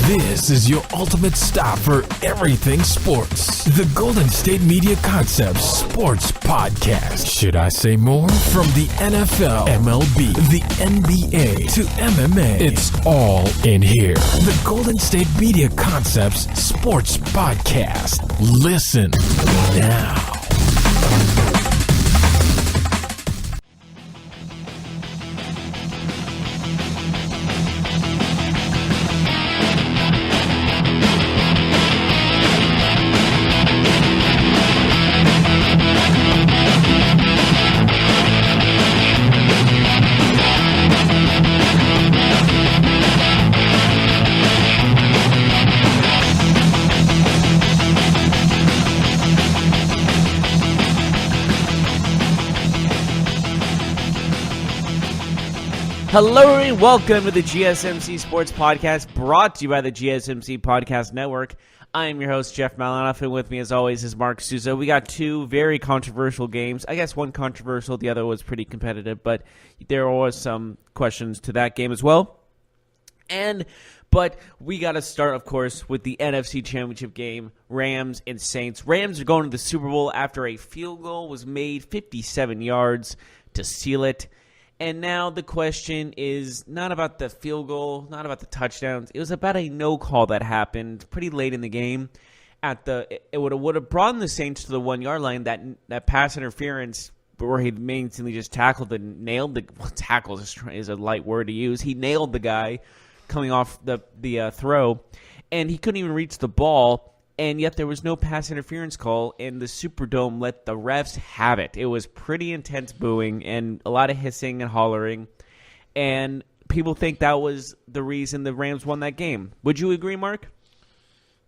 This is your ultimate stop for everything sports. The Golden State Media Concepts Sports Podcast. Should I say more? From the NFL, MLB, the NBA to MMA, it's all in here. The Golden State Media Concepts Sports Podcast. Listen now. Hello and welcome to the GSMC Sports Podcast, brought to you by the GSMC Podcast Network. I am your host, Jeff Malanoff, and with me as always is Marc Souza. We got two very controversial games. I guess one controversial, the other was pretty competitive, but there was some questions to that game as well. But we got to start, of course, with the NFC Championship game, Rams and Saints. Rams are going to the Super Bowl after a field goal was made 57 yards to seal it. And now the question is not about the field goal, not about the touchdowns. It was about a no call that happened pretty late in the game. It would have brought the Saints to the 1 yard line. That pass interference where he mainly just tackled and nailed the tackle is a light word to use. He nailed the guy coming off the throw, and he couldn't even reach the ball. And yet there was no pass interference call, and the Superdome let the refs have it. It was pretty intense booing and a lot of hissing and hollering. And people think that was the reason the Rams won that game. Would you agree, Mark?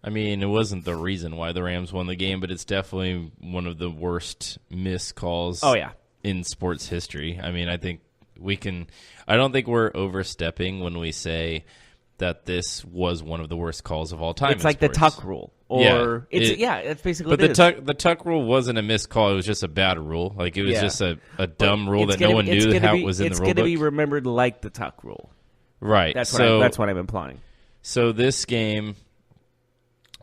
I mean, it wasn't the reason why the Rams won the game, but it's definitely one of the worst missed calls in sports history. I mean, I don't think we're overstepping when we say that this was one of the worst calls of all time. It's like sports. The tuck rule. It's basically what it is. But the tuck rule wasn't a missed call. It was just a bad rule. Like, it was just a dumb rule that no one knew how it was in the rule book. It's going to be remembered like the tuck rule. Right. That's what I'm implying. So this game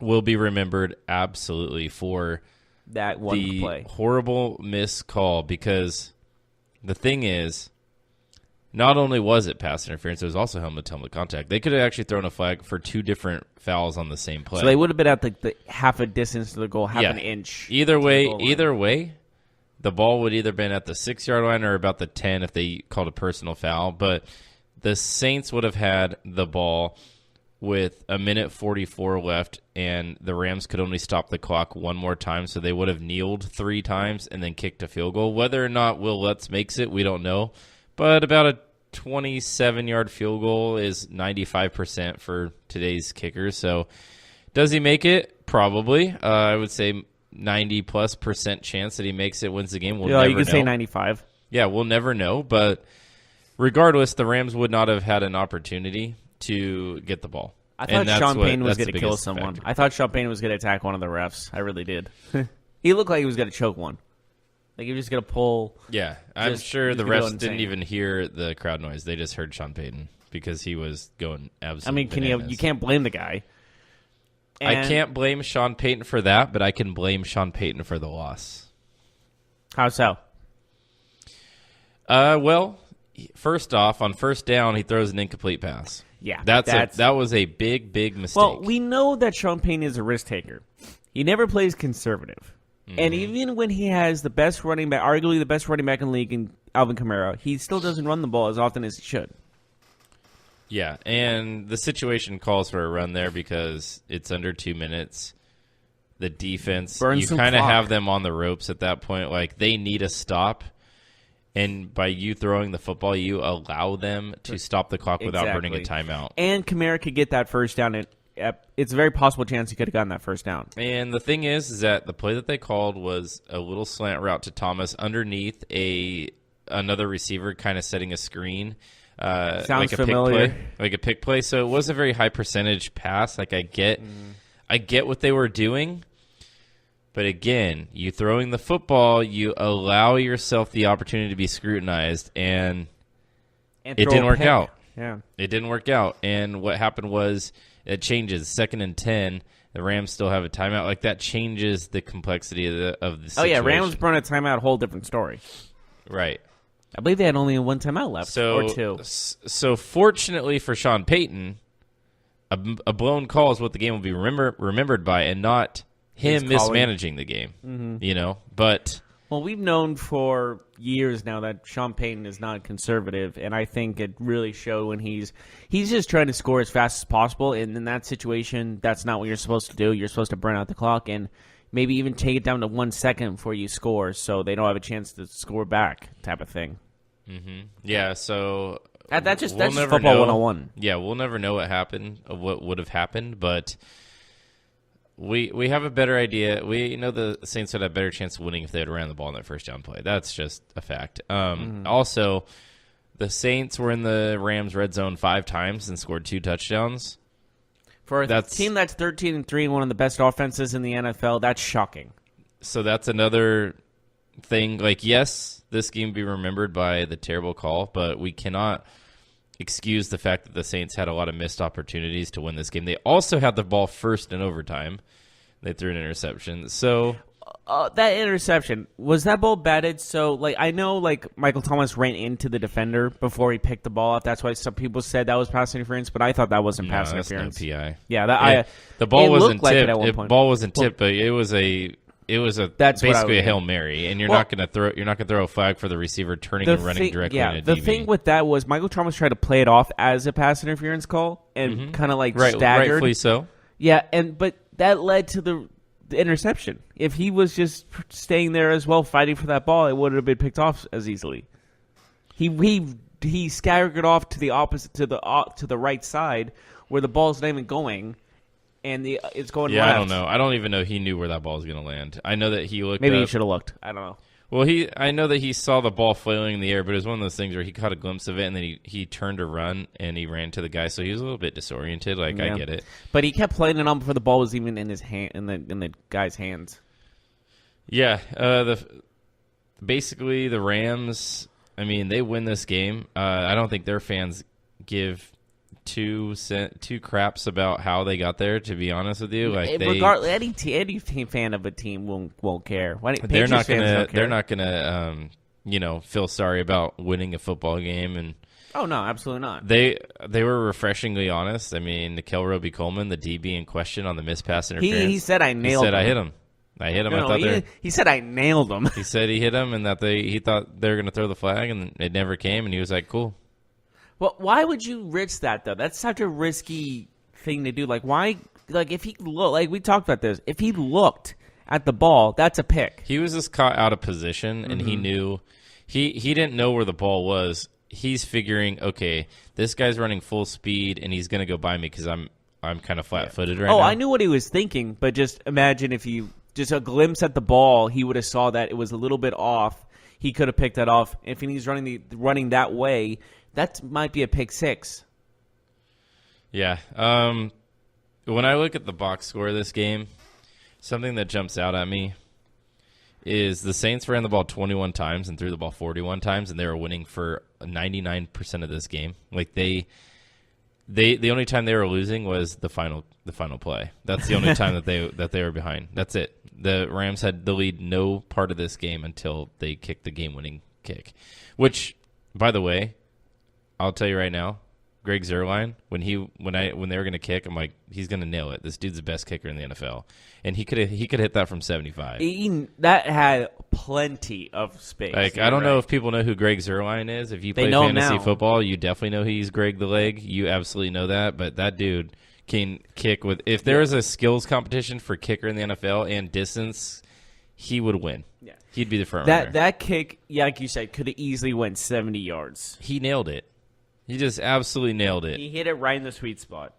will be remembered absolutely for that one play. Horrible missed call, because the thing is, not only was it pass interference, it was also helmet-to-helmet contact. They could have actually thrown a flag for two different fouls on the same play. So they would have been at the half a distance to the goal, half an inch. Either way, the ball would either been at the 6 yard line or about the 10 if they called a personal foul. But the Saints would have had the ball with 1:44 left, and the Rams could only stop the clock one more time, so they would have kneeled 3 times and then kicked a field goal. Whether or not Will Lutz makes it, we don't know. But about a 27-yard field goal is 95% for today's kickers. So does he make it? Probably. I would say 90+% chance that he makes it, wins the game. We'll never know. You could say 95. Yeah, we'll never know. But regardless, the Rams would not have had an opportunity to get the ball. I thought Sean Payton was going to kill someone. I thought Sean Payton was going to attack one of the refs. I really did. He looked like he was going to choke one. Like, you're just going to pull. Yeah, I'm sure the refs didn't even hear the crowd noise. They just heard Sean Payton because he was going absolutely bananas. You can't blame the guy. I can't blame Sean Payton for that, but I can blame Sean Payton for the loss. How so? Well, first off, on first down, he throws an incomplete pass. Yeah. That was a big mistake. Well, we know that Sean Payton is a risk taker. He never plays conservative. And even when he has the best running back, arguably the best running back in the league, in Alvin Kamara, he still doesn't run the ball as often as he should. Yeah, and the situation calls for a run there because it's under 2 minutes. The defense, you kind of have them on the ropes at that point. Like, they need a stop. And by you throwing the football, you allow them to stop the clock without burning a timeout. And Kamara could get that first down. It's a very possible chance he could have gotten that first down. And the thing is that the play that they called was a little slant route to Thomas underneath another receiver kind of setting a screen. Sounds like a familiar. Like a pick play. So it was a very high percentage pass. Like, I get what they were doing. But again, you throwing the football, you allow yourself the opportunity to be scrutinized, and it didn't work out. Yeah. It didn't work out. And what happened was it changes 2nd and 10. The Rams still have a timeout. Like, that changes the complexity of the situation. Oh, yeah, Rams burn a timeout, whole different story. Right. I believe they had only one timeout left, or two. So fortunately for Sean Payton, a blown call is what the game will be remembered by, and not him mismanaging the game. Mm-hmm. But well, we've known for years now that Sean Payton is not conservative, and I think it really showed when he's just trying to score as fast as possible. And in that situation, that's not what you're supposed to do. You're supposed to burn out the clock and maybe even take it down to 1 second before you score, so they don't have a chance to score back, type of thing. Mm-hmm. Yeah. So that's just football 101. Yeah, we'll never know what happened, what would have happened, but we have a better idea. We know the Saints would have a better chance of winning if they had ran the ball in that first down play. That's just a fact. Also, the Saints were in the Rams red zone 5 times and scored 2 touchdowns. For a team that's 13-3 and one of the best offenses in the NFL, that's shocking. So that's another thing. Like, yes, this game will be remembered by the terrible call, but we cannot excuse the fact that the Saints had a lot of missed opportunities to win this game. They also had the ball first in overtime. They threw an interception. So that interception, was that ball batted? So, like, I know, like, Michael Thomas ran into the defender before he picked the ball up. That's why some people said that was pass interference, but I thought that wasn't pass interference. No PI. Yeah, the ball wasn't like tipped. The ball wasn't tipped, but it was basically a Hail Mary, and you're not going to throw a flag for the receiver turning and running directly into the DB. thing with that was Michael Thomas tried to play it off as a pass interference call and kind of like staggered. Rightfully so. Yeah, but that led to the interception. If he was just staying there as well, fighting for that ball, it wouldn't have been picked off as easily. He staggered off to the opposite to the right side where the ball's not even going. And it's going left. I don't know. I don't even know he knew where that ball was going to land. I know that he looked. Maybe he should have looked. I don't know. Well, I know that he saw the ball flailing in the air, but it was one of those things where he caught a glimpse of it, and then he turned to run, and he ran to the guy. So he was a little bit disoriented. Like, I get it. But he kept playing it on before the ball was even in his hand, in the guy's hands. Yeah. Basically, the Rams, I mean, they win this game. I don't think their fans give two craps about how they got there, to be honest with you. Like, regardless, any team fan of a team won't care. They're not gonna feel sorry about winning a football game. And oh no, absolutely not. They were refreshingly honest. I mean, Nikel Roby-Coleman, the DB in question on the missed pass interference, he said I nailed him. I hit him. He said I nailed him. He said he hit him, and that he thought they were going to throw the flag, and it never came. And he was like, "Cool." Well, why would you risk that though? That's such a risky thing to do. Like, why? Like, if he we talked about this. If he looked at the ball, that's a pick. He was just caught out of position, and he knew he didn't know where the ball was. He's figuring, okay, this guy's running full speed, and he's going to go by me because I'm kind of flat-footed right now. Oh, I knew what he was thinking, but just imagine if he just a glimpse at the ball, he would have saw that it was a little bit off. He could have picked that off. If he's running that way, that might be a pick six. Yeah. When I look at the box score of this game, something that jumps out at me is the Saints ran the ball 21 times and threw the ball 41 times, and they were winning for 99% of this game. Like, the only time they were losing was the final play. That's the only time that they were behind. That's it. The Rams had the lead no part of this game until they kicked the game-winning kick, which, by the way, I'll tell you right now, Greg Zuerlein, when they were going to kick, I'm like, he's going to nail it. This dude's the best kicker in the NFL, and he could hit that from 75. That had plenty of space. Like, I don't know if people know who Greg Zuerlein is. If you play fantasy football, you definitely know he's Greg the Leg. You absolutely know that. But that dude can kick with. If there was a skills competition for kicker in the NFL and distance, he would win. Yeah, he'd be the front runner. That kick, like you said, could have easily went 70 yards. He nailed it. He just absolutely nailed it. He hit it right in the sweet spot.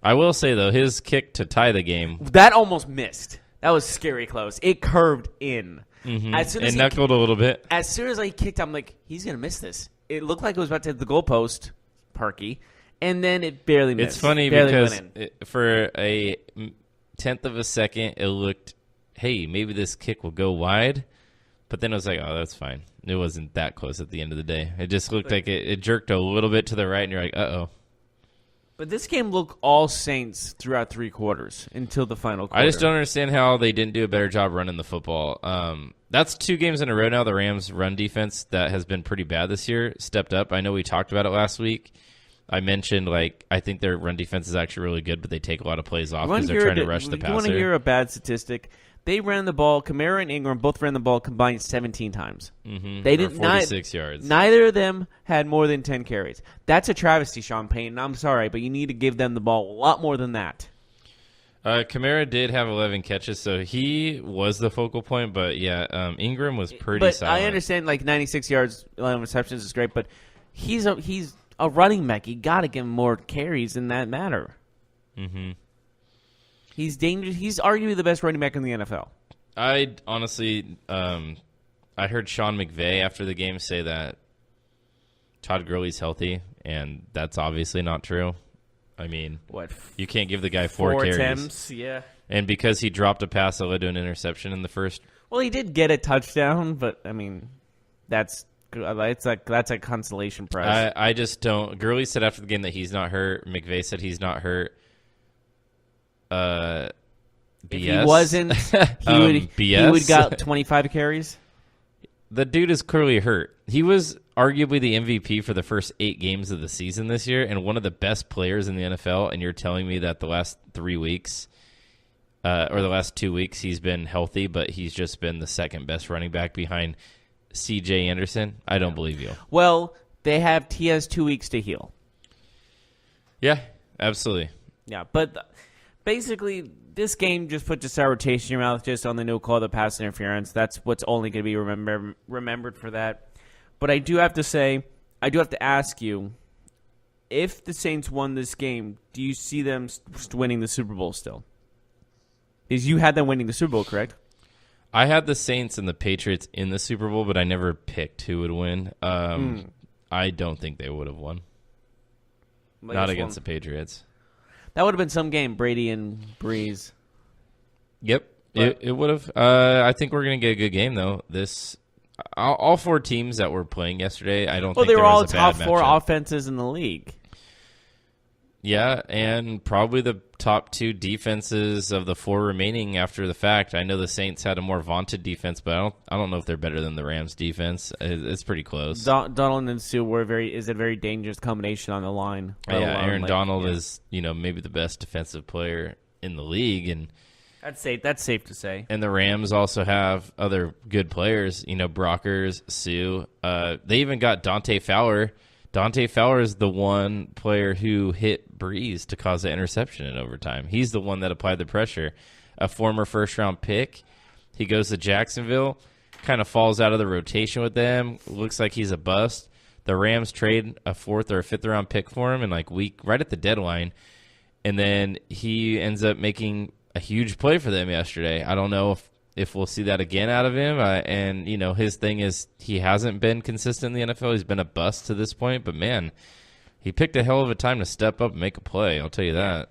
I will say, though, his kick to tie the game. That almost missed. That was scary close. It curved in. Mm-hmm. It knuckled a little bit. As soon as I kicked, I'm like, he's going to miss this. It looked like it was about to hit the goalpost, Parky, and then it barely missed. It's funny because for a tenth of a second, it looked, hey, maybe this kick will go wide. But then I was like, oh, that's fine. It wasn't that close at the end of the day. It just looked like it jerked a little bit to the right, and you're like, uh-oh. But this game looked all Saints throughout 3 quarters until the final quarter. I just don't understand how they didn't do a better job running the football. That's 2 games in a row now. The Rams' run defense that has been pretty bad this year stepped up. I know we talked about it last week. I mentioned, I think their run defense is actually really good, but they take a lot of plays off because they're trying to rush the passer. You want to hear a bad statistic? They ran the ball. Kamara and Ingram both ran the ball combined 17 times. Mm-hmm. They didn't 46 yards. Neither of them had more than 10 carries. That's a travesty, Sean Payton. I'm sorry, but you need to give them the ball a lot more than that. Kamara did have 11 catches, so he was the focal point. But Ingram was pretty solid. I understand 96 yards, 11 receptions is great, but he's a running back. You got to give him more carries in that matter. Mm-hmm. He's dangerous. He's arguably the best running back in the NFL. I honestly, I heard Sean McVay after the game say that Todd Gurley's healthy, and that's obviously not true. I mean, you can't give the guy 4 carries. Attempts, yeah. And because he dropped a pass that led to an interception in the first. Well, he did get a touchdown, but I mean, that's a consolation prize. I just don't. Gurley said after the game that he's not hurt. McVay said he's not hurt. BS. If he wasn't, he would got 25 carries. The dude is clearly hurt. He was arguably the MVP for the first 8 games of the season this year and one of the best players in the NFL, and you're telling me that the last 3 weeks or the last 2 weeks he's been healthy, but he's just been the second best running back behind C.J. Anderson? I don't believe you. Well, he has 2 weeks to heal. Yeah, absolutely. Yeah, but basically, this game just puts a sour taste in your mouth just on the no call, the pass interference. That's what's only going to be remembered for that. But I do have to ask you, if the Saints won this game, do you see them winning the Super Bowl still? Because you had them winning the Super Bowl, correct? I had the Saints and the Patriots in the Super Bowl, but I never picked who would win. I don't think they would have won. Not against the Patriots. That would have been some game, Brady and Breeze. Yep, it would have. I think we're going to get a good game, though. All 4 teams that were playing yesterday, I don't think they were all was a top bad 4 matchup. offenses in the league. Yeah, and probably the top 2 defenses of the 4 remaining after the fact. I know the Saints had a more vaunted defense, but I don't know if they're better than the Rams' defense. It's pretty close. Donald and Sue is a very dangerous combination on the line. Yeah, Aaron Donald is maybe the best defensive player in the league, and that's safe to say. And the Rams also have other good players. Brockers, Sue. They even got Dante Fowler. Dante Fowler is the one player who hit Breeze to cause the interception in overtime. He's the one that applied the pressure. A former first-round pick. He goes to Jacksonville, kind of falls out of the rotation with them. Looks like he's a bust. The Rams trade a 4th or a 5th-round pick for him in right at the deadline. And then he ends up making a huge play for them yesterday. I don't know if we'll see that again out of him. And his thing is he hasn't been consistent in the NFL. He's been a bust to this point. But, man, he picked a hell of a time to step up and make a play. I'll tell you that.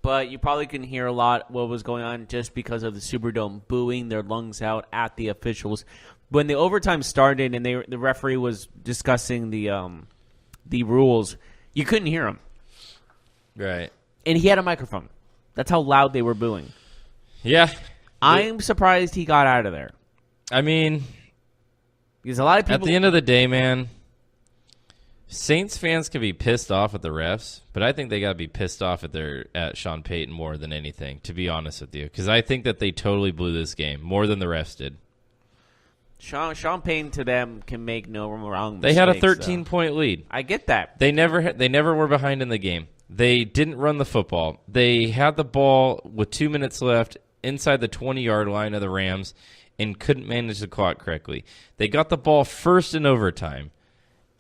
But you probably couldn't hear a lot what was going on just because of the Superdome booing their lungs out at the officials. When the overtime started and the referee was discussing the rules, you couldn't hear him. Right. And he had a microphone. That's how loud they were booing. Yeah. I'm surprised he got out of there. I mean, because a lot of people. At the end of the day, man, Saints fans can be pissed off at the refs, but I think they got to be pissed off at Sean Payton more than anything, to be honest with you, because I think that they totally blew this game more than the refs did. Sean Payton to them can make no wrong mistakes. They had a 13-point lead. lead. I get that. They never were behind in the game. They didn't run the football. They had the ball with 2 minutes left inside the 20-yard line of the Rams and couldn't manage the clock correctly. They got the ball first in overtime.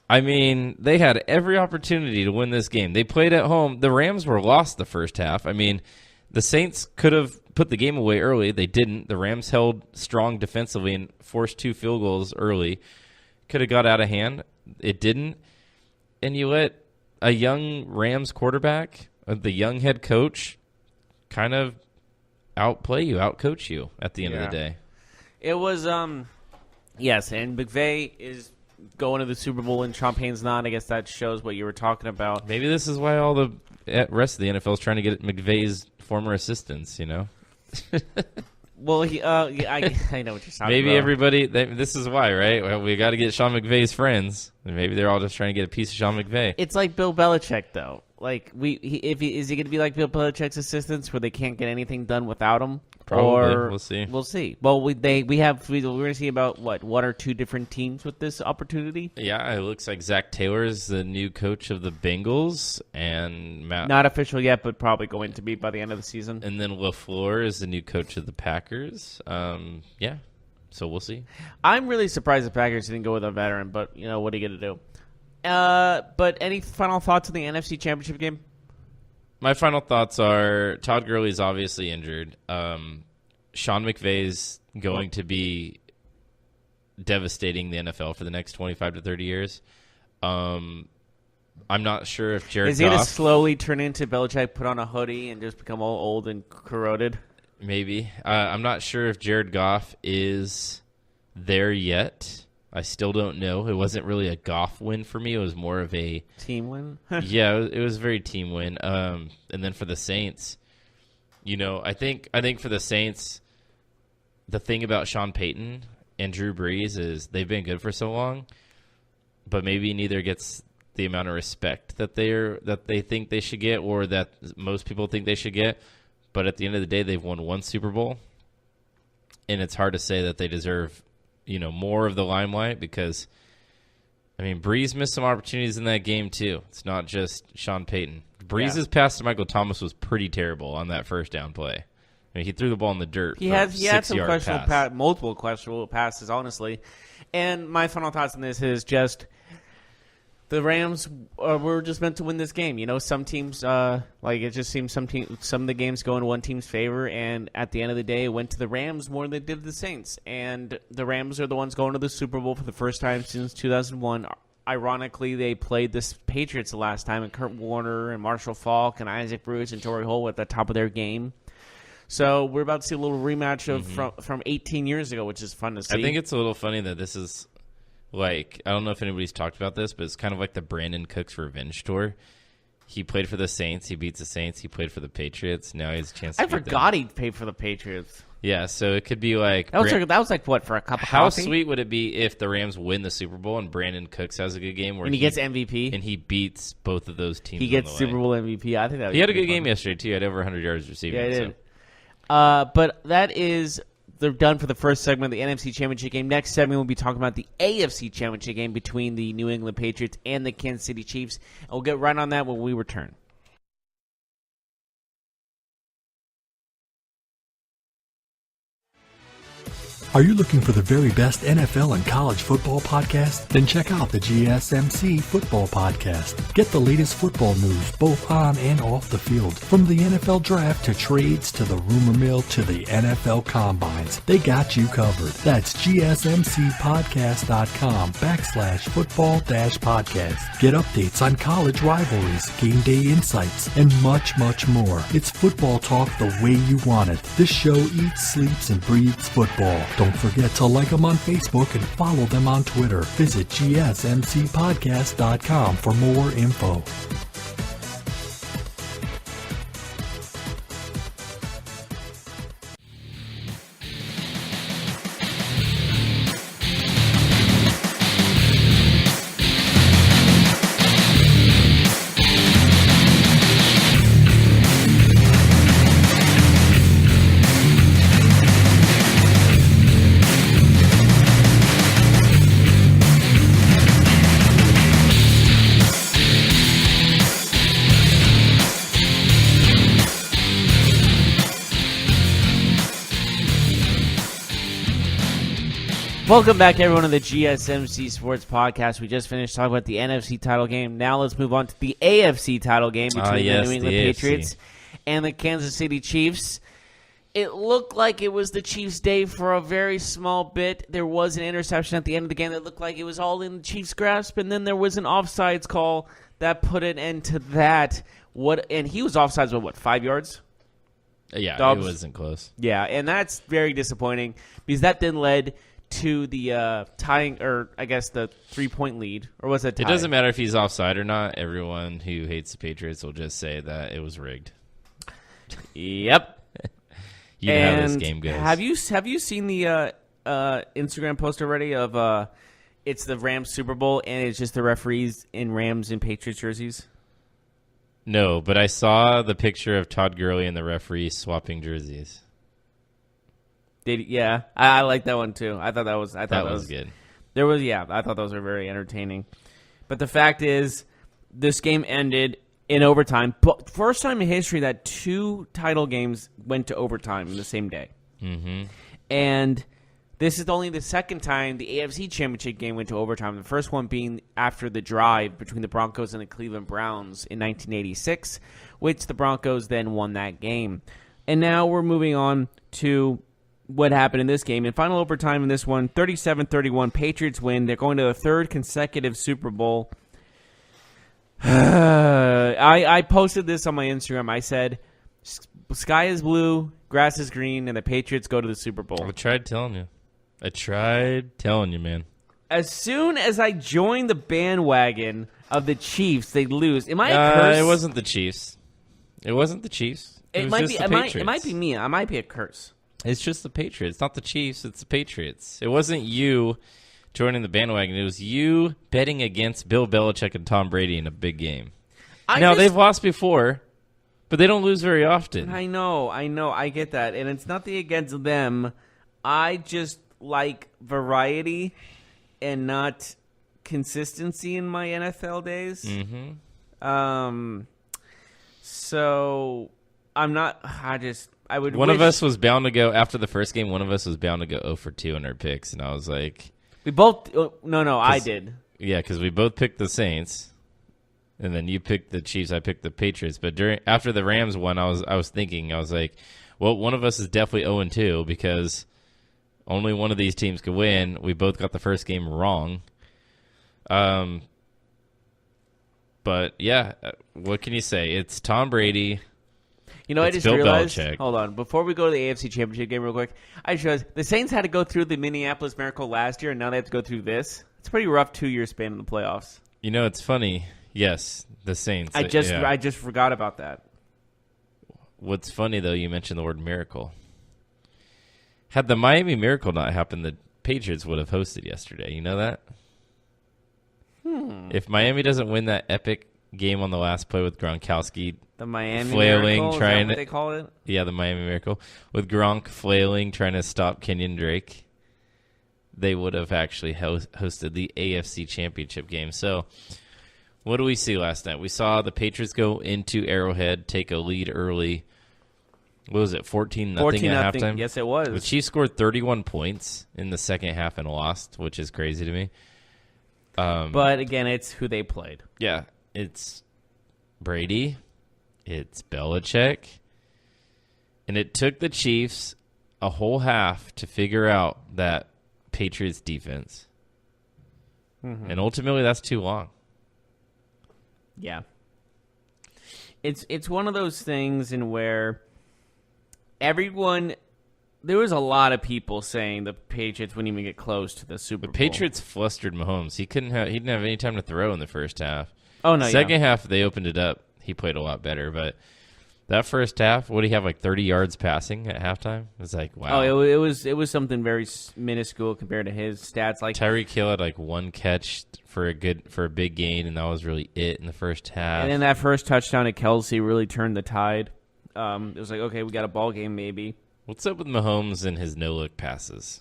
I mean, they had every opportunity to win this game. They played at home. The Rams were lost the first half. I mean, the Saints could have put the game away early. They didn't. The Rams held strong defensively and forced 2 field goals early. Could have got out of hand. It didn't. And you let a young Rams quarterback, the young head coach, kind of outplay you, outcoach you at the end of the day. It was, yes, and McVay is going to the Super Bowl and Sean Payton's not. I guess that shows what you were talking about. Maybe this is why all the rest of the NFL is trying to get McVay's former assistants, Well, I know what you're talking Maybe about. everybody, this is why, right? Well, we got to get Sean McVay's friends. And maybe they're all just trying to get a piece of Sean McVay. It's like Bill Belichick, though. Like, is he going to be like Bill Belichick's assistants, where they can't get anything done without him? Probably. Or, We'll see. We'll see. Well, we're going to see about one or two different teams with this opportunity. Yeah, it looks like Zach Taylor is the new coach of the Bengals, and Not official yet, but probably going to be by the end of the season. And then LaFleur is the new coach of the Packers. Yeah, so we'll see. I'm really surprised the Packers didn't go with a veteran, but what are you going to do? But any final thoughts on the NFC Championship game? My final thoughts are Todd Gurley's obviously injured. Sean McVay's going to be devastating the NFL for the next 25 to 30 years. I'm not sure if Jared Is he going to Goff... slowly turn into Belichick, put on a hoodie, and just become all old and corroded? Maybe. I'm not sure if Jared Goff is there yet. I still don't know. It wasn't really a Goff win for me. It was more of a... Team win? Yeah, it was a very team win. And then for the Saints, I think for the Saints, the thing about Sean Payton and Drew Brees is they've been good for so long, but maybe neither gets the amount of respect that they think they should get, or that most people think they should get. But at the end of the day, they've won one Super Bowl, and it's hard to say that they deserve more of the limelight, because Brees missed some opportunities in that game too. It's not just Sean Payton. Brees' pass to Michael Thomas was pretty terrible on that first down play. He threw the ball in the dirt. He had some questionable multiple questionable passes, honestly. And my final thoughts on this is just the Rams were just meant to win this game. Some teams, it just seems some of the games go in one team's favor, and at the end of the day, it went to the Rams more than it did the Saints. And the Rams are the ones going to the Super Bowl for the first time since 2001. Ironically, they played the Patriots the last time, and Kurt Warner and Marshall Faulk and Isaac Bruce and Torrey Holt at the top of their game. So we're about to see a little rematch of from 18 years ago, which is fun to see. I think it's a little funny that this is I don't know if anybody's talked about this, but it's kind of like the Brandon Cooks revenge tour. He played for the Saints. He beats the Saints. He played for the Patriots. Now he has a chance to I forgot he paid for the Patriots. Yeah, so it could be like... That was like what, for a cup of How coffee? sweet would it be if the Rams win the Super Bowl and Brandon Cooks has a good game where and he gets MVP? And he beats both of those teams. He gets on the Super way. Bowl MVP. I think that would He had a be good fun. game yesterday, too. He had over 100 yards receiving. Yeah, he did. But that is... They're done for the first segment of the NFC Championship game. Next segment, we'll be talking about the AFC Championship game between the New England Patriots and the Kansas City Chiefs. And we'll get right on that when we return. Are you looking for the very best NFL and college football podcast? Then check out the GSMC Football Podcast. Get the latest football news both on and off the field. From the NFL Draft to trades to the rumor mill to the NFL Combines, they got you covered. That's GSMCpodcast.com/football-podcast. Get updates on college rivalries, game day insights, and much, much more. It's football talk the way you want it. This show eats, sleeps, and breathes football. Don't forget to like them on Facebook and follow them on Twitter. Visit GSMCpodcast.com for more info. Welcome back, everyone, to the GSMC Sports Podcast. We just finished talking about the NFC title game. Now let's move on to the AFC title game between the New England Patriots and the Kansas City Chiefs. It looked like it was the Chiefs' day for a very small bit. There was an interception at the end of the game that looked like it was all in the Chiefs' grasp, and then there was an offsides call that put an end to that. And he was offsides with, what, 5 yards? Yeah, Dobbs. it wasn't close. Yeah, and that's very disappointing because that then led to the tying, or I guess the 3-point lead, or was it? It doesn't matter if he's offside or not. Everyone who hates the Patriots will just say that it was rigged. Yep. You know how this game goes. Have you seen the Instagram post already of it's the Rams Super Bowl and it's just the referees in Rams and Patriots jerseys? No, but I saw the picture of Todd Gurley and the referee swapping jerseys. Yeah, I like that one too. I thought that was good. I thought those were very entertaining. But the fact is, this game ended in overtime. But first time in history that 2 title games went to overtime in the same day. Mm-hmm. And this is only the second time the AFC Championship game went to overtime. The first one being after the drive between the Broncos and the Cleveland Browns in 1986, which the Broncos then won that game. And now we're moving on to what happened in this game. In final overtime in this one, 37-31, Patriots win. They're going to the 3rd consecutive Super Bowl. I posted this on my Instagram. I said, sky is blue, grass is green, and the Patriots go to the Super Bowl. I tried telling you, man. As soon as I joined the bandwagon of the Chiefs, they lose. Am I a curse? It wasn't the Chiefs. It wasn't the Chiefs. It was just the Patriots. It might be me. I might be a curse. It's just the Patriots, not the Chiefs. It's the Patriots. It wasn't you joining the bandwagon. It was you betting against Bill Belichick and Tom Brady in a big game. They've lost before, but they don't lose very often. I know. I get that. And it's nothing against them. I just like variety and not consistency in my NFL days. Mm-hmm. So I'm not. One of us was bound to go after the first game. One of us was bound to go 0 for 2 in our picks, and I was like, we both. No, I did. Yeah, because we both picked the Saints, and then you picked the Chiefs. I picked the Patriots. But after the Rams won, I was thinking, I was like, well, one of us is definitely 0 and 2 because only one of these teams could win. We both got the first game wrong. But yeah, what can you say? It's Tom Brady. You know, I just realized. Hold on, before we go to the AFC Championship game, real quick, I just realized the Saints had to go through the Minneapolis Miracle last year, and now they have to go through this. It's a pretty rough 2-year span in the playoffs. You know, it's funny. Yes, the Saints. I just forgot about that. What's funny though, you mentioned the word miracle. Had the Miami Miracle not happened, the Patriots would have hosted yesterday. You know that? If Miami doesn't win that epic game on the last play with Gronkowski, the Miami flailing, Miracle, trying is that what they call it? Yeah, the Miami Miracle with Gronk flailing, trying to stop Kenyon Drake, they would have actually hosted the AFC Championship game. So, what do we see last night? We saw the Patriots go into Arrowhead, take a lead early. What was it, 14-0 at halftime? Yes, it was. The Chiefs scored 31 points in the second half and lost, which is crazy to me. But again, it's who they played. Yeah, it's Brady, it's Belichick, and it took the Chiefs a whole half to figure out that Patriots defense. Mm-hmm. And ultimately, that's too long. Yeah. It's one of those things in where there was a lot of people saying the Patriots wouldn't even get close to the Super Bowl. The Patriots flustered Mahomes. He didn't have any time to throw in the first half. Oh no! Second half, they opened it up. He played a lot better, but that first half, what did he have, like 30 yards passing at halftime? It was like, wow. Oh, it was something very minuscule compared to his stats. Like Tyreek Hill had like one catch for a big gain, and that was really it in the first half. And then that first touchdown to Kelsey really turned the tide. It was like, okay, we got a ball game maybe. What's up with Mahomes and his no-look passes?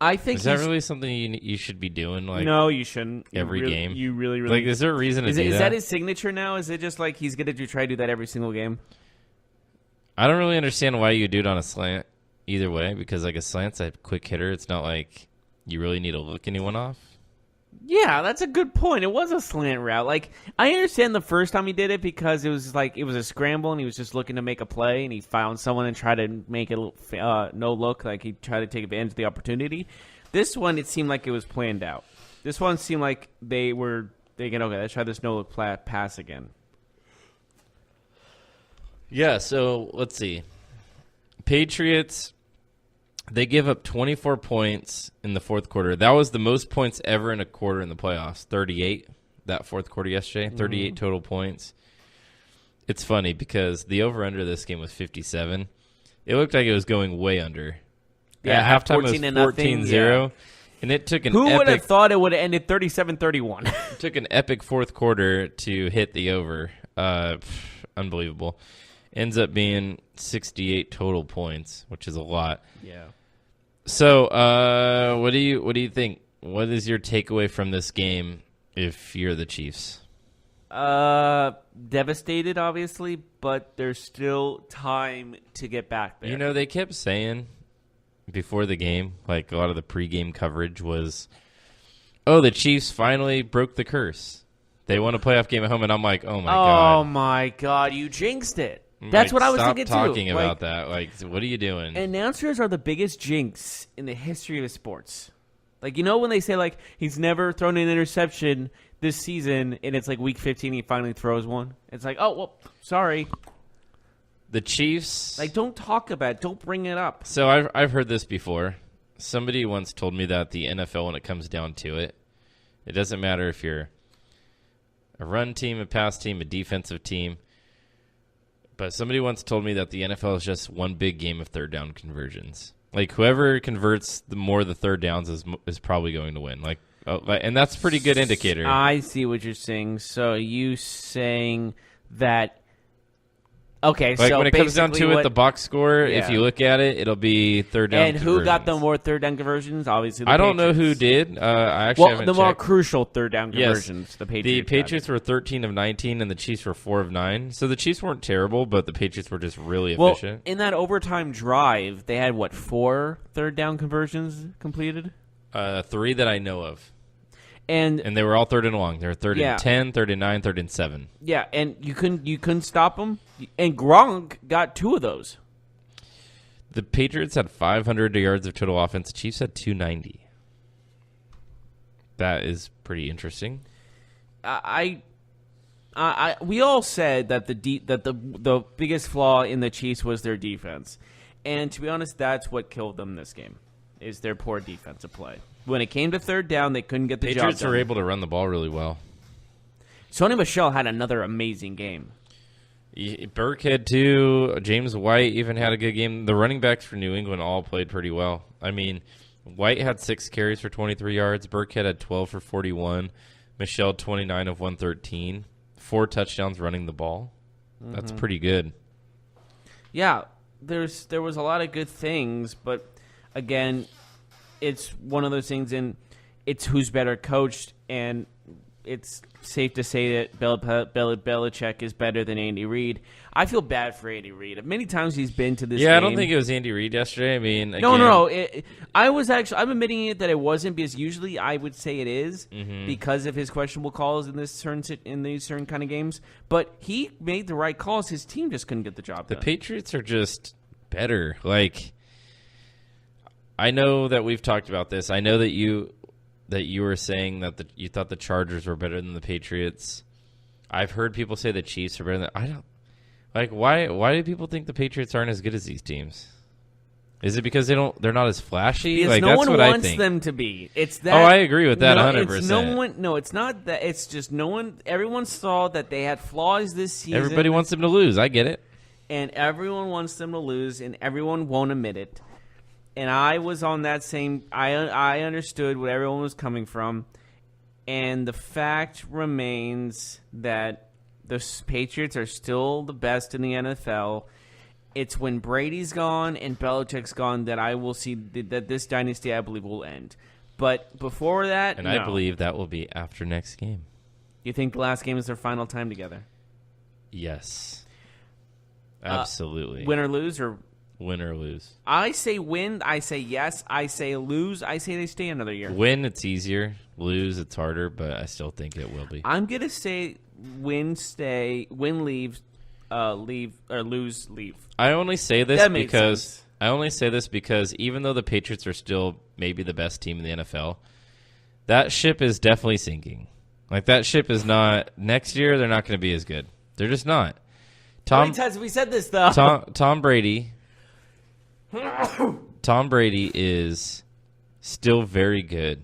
I think is that really something you should be doing? Like, no, you shouldn't. Every game, you really like. Is there a reason to do that? Is that his signature now? Is it just like he's going to try to do that every single game? I don't really understand why you do it on a slant. Either way, because like a slant's a quick hitter. It's not like you really need to look anyone off. Yeah, that's a good point. It was a slant route. Like, I understand the first time he did it because it was a scramble and he was just looking to make a play and he found someone and tried to make it no look, like he tried to take advantage of the opportunity. This one, it seemed like it was planned out. This one seemed like they were thinking, okay, let's try this no look pass again. Yeah, so let's see. Patriots They give up 24 points in the fourth quarter. That was the most points ever in a quarter in the playoffs. 38, that fourth quarter yesterday. 38 total points. It's funny because the over-under of this game was 57. It looked like it was going way under. Yeah, at halftime it was 14-0. Yeah. And it took Who would have thought it would have ended 37-31? It took an epic fourth quarter to hit the over. Unbelievable. Ends up being 68 total points, which is a lot. Yeah. So, what do you think? What is your takeaway from this game if you're the Chiefs? Devastated, obviously, but there's still time to get back there. You know, they kept saying before the game, like a lot of the pregame coverage was, oh, the Chiefs finally broke the curse. They won a playoff game at home, and I'm like, oh, my God. Oh, my God. You jinxed it. That's what I was thinking, too. Stop talking about that. Like, what are you doing? Announcers are the biggest jinx in the history of sports. Like, you know when they say, like, he's never thrown an interception this season, and it's like week 15, he finally throws one? It's like, oh, well, sorry. The Chiefs... Like, don't talk about it. Don't bring it up. So I've heard this before. Somebody once told me that the NFL, when it comes down to it, it doesn't matter if you're a run team, a pass team, a defensive team. But somebody once told me that the NFL is just one big game of third down conversions. Like, whoever converts the third downs is probably going to win. Like, and that's a pretty good indicator. I see what you're saying. So you saying that... Okay, like so when it comes down to it, the box score, if you look at it, it'll be third down. And who got the more third down conversions? Obviously, the I don't know Patriots. who did. I actually haven't the more checked. crucial third down conversions. Yes. The Patriots. The Patriots were 13 of 19, and the Chiefs were 4 of 9. So the Chiefs weren't terrible, but the Patriots were just really efficient. In that overtime drive, they had 4 third down conversions completed? 3 that I know of. And they were all third and long. They were third and 10, third and 9, third and 7. Yeah, and you couldn't stop them. And Gronk got 2 of those. The Patriots had 500 yards of total offense. The Chiefs had 290. That is pretty interesting. We all said that the biggest flaw in the Chiefs was their defense, and to be honest, that's what killed them this game. Is their poor defensive play. When it came to third down, they couldn't get the job done. Patriots were able to run the ball really well. Sony Michel had another amazing game. Burke had 2. James White even had a good game. The running backs for New England all played pretty well. I mean, White had 6 carries for 23 yards. Burkhead had 12 for 41. Michel 29 of 113. 4 touchdowns running the ball. Mm-hmm. That's pretty good. Yeah, there was a lot of good things, but again, it's one of those things, and it's who's better coached, and it's safe to say that Belichick is better than Andy Reid. I feel bad for Andy Reid. Many times he's been to this game. I don't think it was Andy Reid yesterday. I mean, again, no. I'm admitting it that it wasn't, because usually I would say it is because of his questionable calls in these certain kind of games. But he made the right calls. His team just couldn't get the job done. The Patriots are just better. Like, I know that we've talked about this. I know that you were saying that you thought the Chargers were better than the Patriots. I've heard people say the Chiefs are better than. I don't like. Why do people think the Patriots aren't as good as these teams? Is it because they're not as flashy? Because like, no that's one what wants I think. them to be. It's that. Oh, I agree with that 100%. No, it's not that. It's just no one. Everyone saw that they had flaws this season. Everybody wants them to lose. I get it. And everyone wants them to lose, and everyone won't admit it. And I was on that same. I understood where everyone was coming from, and the fact remains that the Patriots are still the best in the NFL. It's when Brady's gone and Belichick's gone that I will see that this dynasty, I believe, will end. But before that, and I believe that will be after next game. You think the last game is their final time together? Yes, absolutely. Win or lose, or win or lose. I say win. I say yes. I say lose. I say they stay another year. Win, it's easier. Lose, it's harder. But I still think it will be. I'm gonna say win, stay, win, leave, leave, or lose, leave. I only say this because even though the Patriots are still maybe the best team in the NFL, that ship is definitely sinking. Like, that ship is not. Next year, they're not going to be as good. They're just not. How many times have we said this, though? Tom Brady Tom Brady is still very good,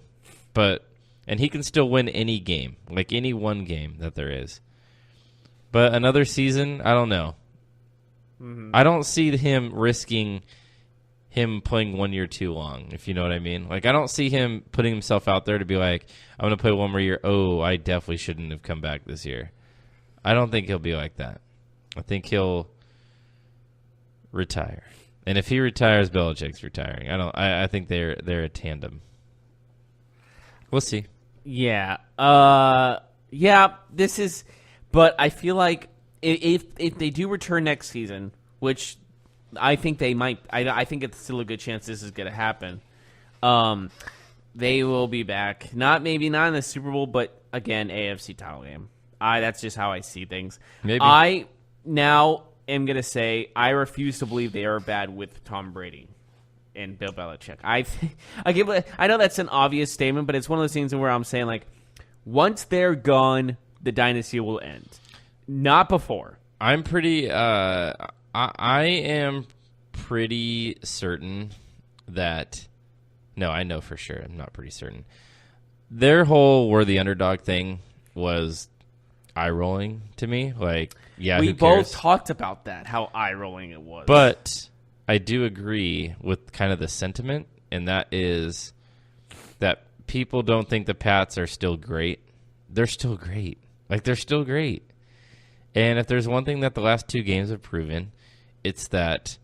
and he can still win any game, like any one game that there is. But another season, I don't know. Mm-hmm. I don't see him risking him playing 1 year too long, if you know what I mean. Like, I don't see him putting himself out there to be like, I'm going to play 1 more year. Oh, I definitely shouldn't have come back this year. I don't think he'll be like that. I think he'll retire. And if he retires, Belichick's retiring. I think they're a tandem. We'll see. Yeah. This is, but I feel like if they do return next season, which I think they might, I think it's still a good chance this is going to happen. They will be back. Maybe not in the Super Bowl, but again, AFC title game. That's just how I see things. Maybe. I now am going to say I refuse to believe they are bad with Tom Brady and Bill Belichick. I know that's an obvious statement, but it's one of those things where I'm saying, like, once they're gone, the dynasty will end. Not before. I'm pretty I am pretty certain that no, I know for sure. I'm not pretty certain. Their whole "we're the underdog" thing was eye-rolling to me. Like, yeah, we who cares? both talked about that, how eye-rolling it was. But I do agree with kind of the sentiment, and that is that people don't think the Pats are still great. They're still great. Like, they're still great. And if there's one thing that the last 2 games have proven, it's that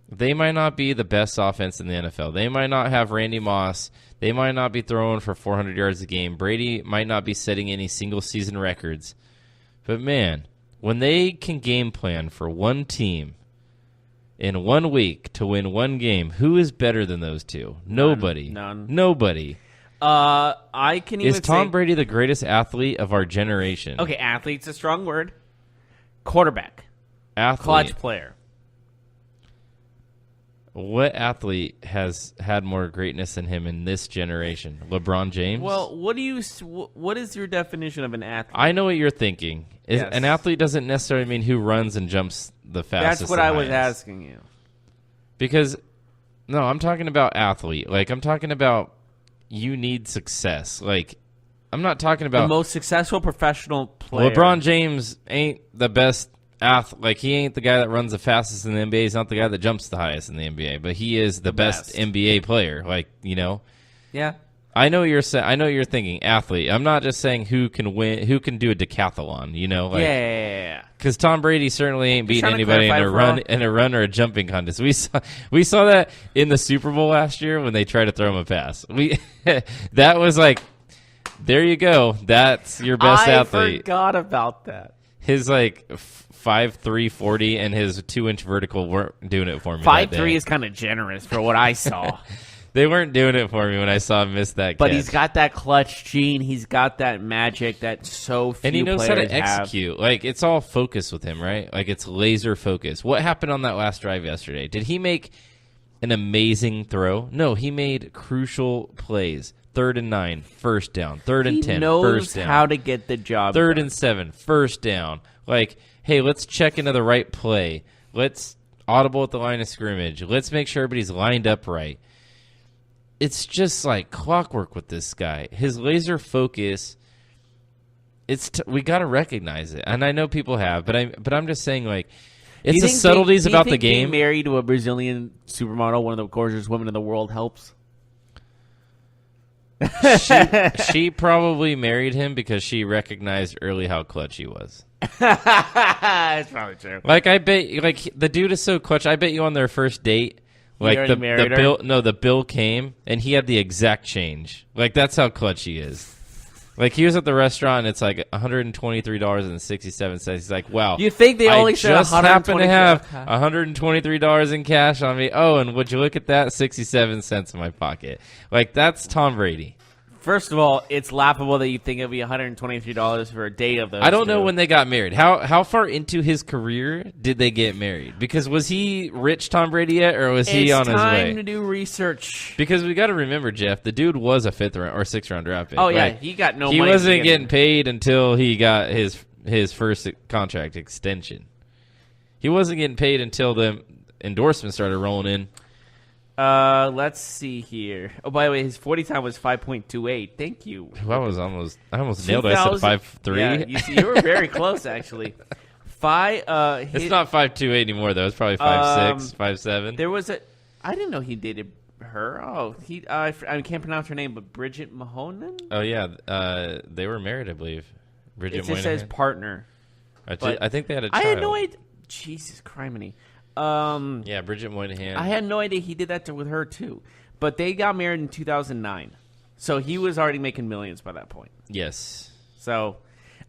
they might not be the best offense in the NFL. They might not have Randy Moss. They might not be throwing for 400 yards a game. Brady might not be setting any single-season records. But, man, when they can game plan for one team in 1 week to win one game, who is better than those two? Nobody. None. Nobody. I can even Is Tom Brady the greatest athlete of our generation? Okay, athlete's a strong word. Quarterback. Athlete. Clutch player. What athlete has had more greatness than him in this generation? LeBron James? Well, what is your definition of an athlete? I know what you're thinking. Yes. An athlete doesn't necessarily mean who runs and jumps the fastest. That's what I was asking you. Because, no, I'm talking about athlete. Like, I'm talking about you need success. Like, I'm not talking about the most successful professional player. LeBron James ain't the best athlete. Like, he ain't the guy that runs the fastest in the NBA. He's not the guy that jumps the highest in the NBA. But he is the best NBA player. Like, you know. Yeah. I know what you're saying. I know what you're thinking. Athlete. I'm not just saying who can win, who can do a decathlon. You know, like, yeah. Because Tom Brady certainly ain't beating anybody in a run or a jumping contest. We saw that in the Super Bowl last year when they tried to throw him a pass. That was like, there you go. That's your best athlete. I forgot about that. His 5'3", 40 and his 2-inch vertical weren't doing it for me. 5'3" is kind of generous for what I saw. They weren't doing it for me when I saw him miss that catch. But he's got that clutch gene. He's got that magic that so few players have. And he knows how to execute. Like, it's all focus with him, right? Like, it's laser focus. What happened on that last drive yesterday? Did he make an amazing throw? No, he made crucial plays. 3rd and 9, first down. 3rd and 10, first down. He knows how to get the job 3rd done. and 7, first down. Like, hey, let's check into the right play. Let's audible at the line of scrimmage. Let's make sure everybody's lined up right. It's just like clockwork with this guy. His laser focus, we got to recognize it. And I know people have, but I'm just saying, like, it's the subtleties about the game. Being married to a Brazilian supermodel, one of the gorgeous women in the world, helps? She probably married him because she recognized early how clutch he was. That's probably true. Like, I bet, like, the dude is so clutch. I bet you on their first date, like, the bill came and he had the exact change. Like, that's how clutch he is. Like, he was at the restaurant and it's like $123.67. He's like, wow. You think they only said just happen to have $123 in cash on me. Oh, and would you look at that? 67 cents in my pocket. Like, that's Tom Brady. First of all, it's laughable that you think it'd be $123 for a date of those. I don't know when they got married. How far into his career did they get married? Because was he rich Tom Brady yet, or was he on his way? It's time to do research. Because we got to remember, Jeff, the dude was a 5th round or 6th round draft pick. Oh yeah, like, he got no. He money wasn't getting paid until he got his first contract extension. He wasn't getting paid until the endorsements started rolling in. Let's see here. Oh, by the way, his 40 time was 5.28. Thank you. I almost nailed it. I said 5'3". Yeah, you were very close, actually. It's not 5'2" anymore, though. It's probably 5'6", 5'7". There was I didn't know he dated her. Oh, I can't pronounce her name, but Bridget Mahonen? Oh, yeah. They were married, I believe. Bridget It just says partner. I think they had a child. I had no idea. Jesus criminy. Yeah, Bridget Moynihan. I had no idea he did that with her, too. But they got married in 2009. So he was already making millions by that point. Yes. So,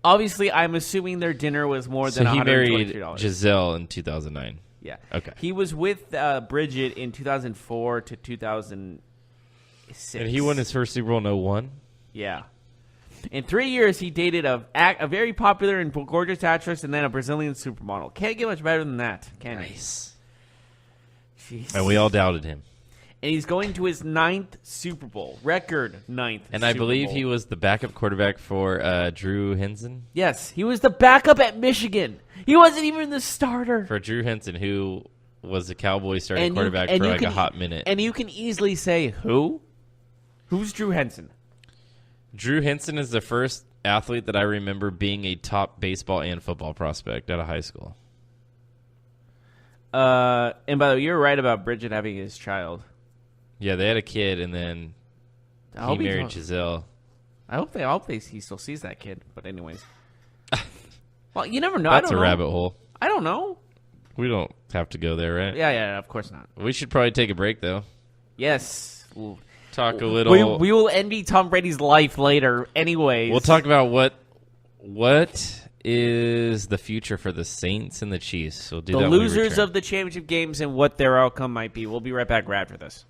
obviously, I'm assuming their dinner was more than $123. So he married Giselle in 2009. Yeah. Okay. He was with Bridget in 2004 to 2006. And he won his first Super Bowl in 2001? Yeah. In 3 years, he dated a very popular and gorgeous actress and then a Brazilian supermodel. Can't get much better than that, can he? Nice. Jeez. And we all doubted him. And he's going to his 9th Super Bowl. Record 9th And Super I believe Bowl. he was the backup quarterback for Drew Henson. Yes, he was the backup at Michigan. He wasn't even the starter. For Drew Henson, who was the Cowboys starting quarterback and for you like a can hot minute. And you can easily say, who? Who's Drew Henson? Drew Henson is the first athlete that I remember being a top baseball and football prospect out of high school. And by the way, you're right about Bridget having his child. Yeah, they had a kid, and then he married Giselle. I hope he still sees that kid. But anyways. Well, you never know. That's a rabbit hole. I don't know. We don't have to go there, right? Yeah, of course not. We should probably take a break, though. Yes. Talk a little. We will envy Tom Brady's life later anyways. We'll talk about what is the future for the Saints and the Chiefs. We'll do the that when we losers return. of the championship games and what their outcome might be. We'll be right back right after this.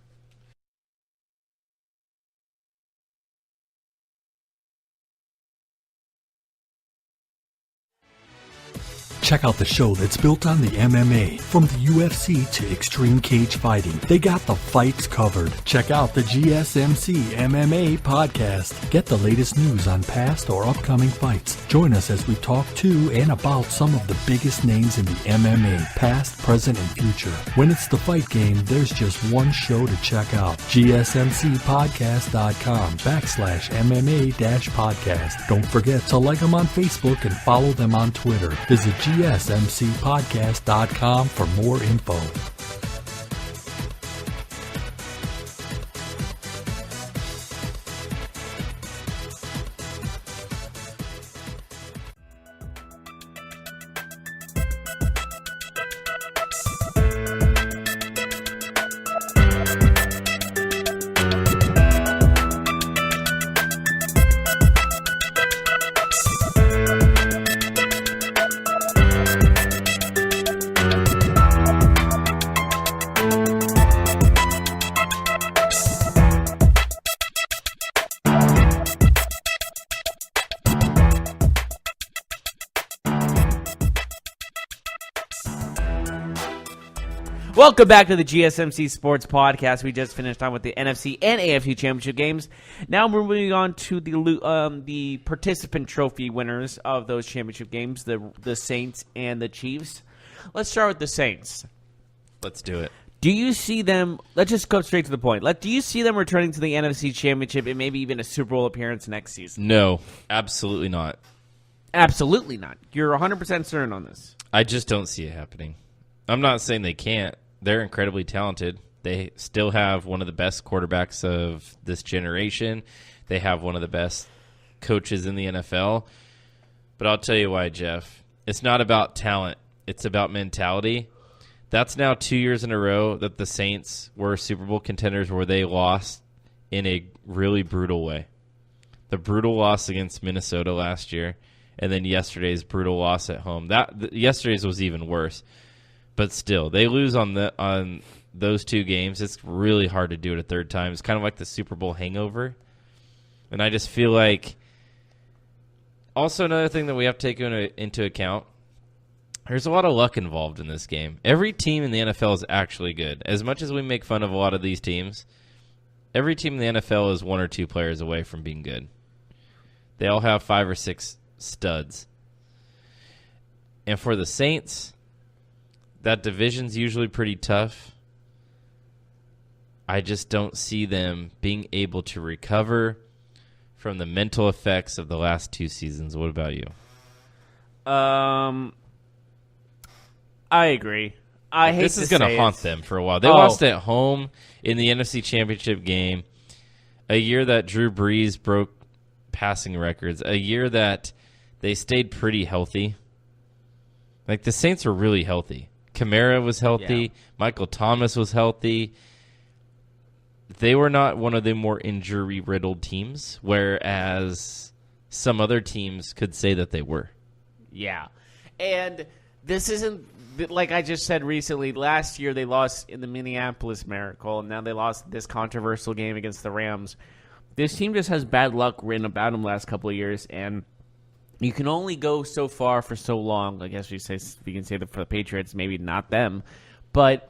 Check out the show that's built on the MMA. From the UFC to Extreme Cage Fighting, they got the fights covered. Check out the GSMC MMA podcast. Get the latest news on past or upcoming fights. Join us as we talk to and about some of the biggest names in the MMA, past, present, and future. When it's the fight game, there's just one show to check out. GSMCpodcast.com/MMA-podcast. Don't forget to like them on Facebook and follow them on Twitter. Visit GSMCpodcast.com for more info. Welcome back to the GSMC Sports Podcast. We just finished on with the NFC and AFC Championship games. Now we're moving on to the participant trophy winners of those championship games, the Saints and the Chiefs. Let's start with the Saints. Let's do it. Do you see them? Let's just go straight to the point. Do you see them returning to the NFC Championship and maybe even a Super Bowl appearance next season? No, absolutely not. Absolutely not. You're 100% certain on this. I just don't see it happening. I'm not saying they can't. They're incredibly talented. They still have one of the best quarterbacks of this generation. They have one of the best coaches in the NFL. But I'll tell you why, Jeff. It's not about talent. It's about mentality. That's now 2 years in a row that the Saints were Super Bowl contenders where they lost in a really brutal way. The brutal loss against Minnesota last year, and then yesterday's brutal loss at home. Yesterday's was even worse. But still, they lose on those two games. It's really hard to do it a third time. It's kind of like the Super Bowl hangover. And I just feel like also another thing that we have to take into account, there's a lot of luck involved in this game. Every team in the NFL is actually good. As much as we make fun of a lot of these teams, every team in the NFL is one or two players away from being good. They all have 5 or 6 studs. And for the Saints, that division's usually pretty tough. I just don't see them being able to recover from the mental effects of the last 2 seasons. What about you? I agree. I hate this is going to haunt them for a while. They lost at home in the NFC Championship game, a year that Drew Brees broke passing records, a year that they stayed pretty healthy. Like, the Saints were really healthy. Kamara was healthy. Yeah. Michael Thomas was healthy. They were not one of the more injury-riddled teams, whereas some other teams could say that they were. Yeah. And this isn't, like I just said recently, last year they lost in the Minneapolis Miracle, and now they lost this controversial game against the Rams. This team just has bad luck written about them last couple of years, and you can only go so far for so long. I guess we can say that for the Patriots, maybe not them. But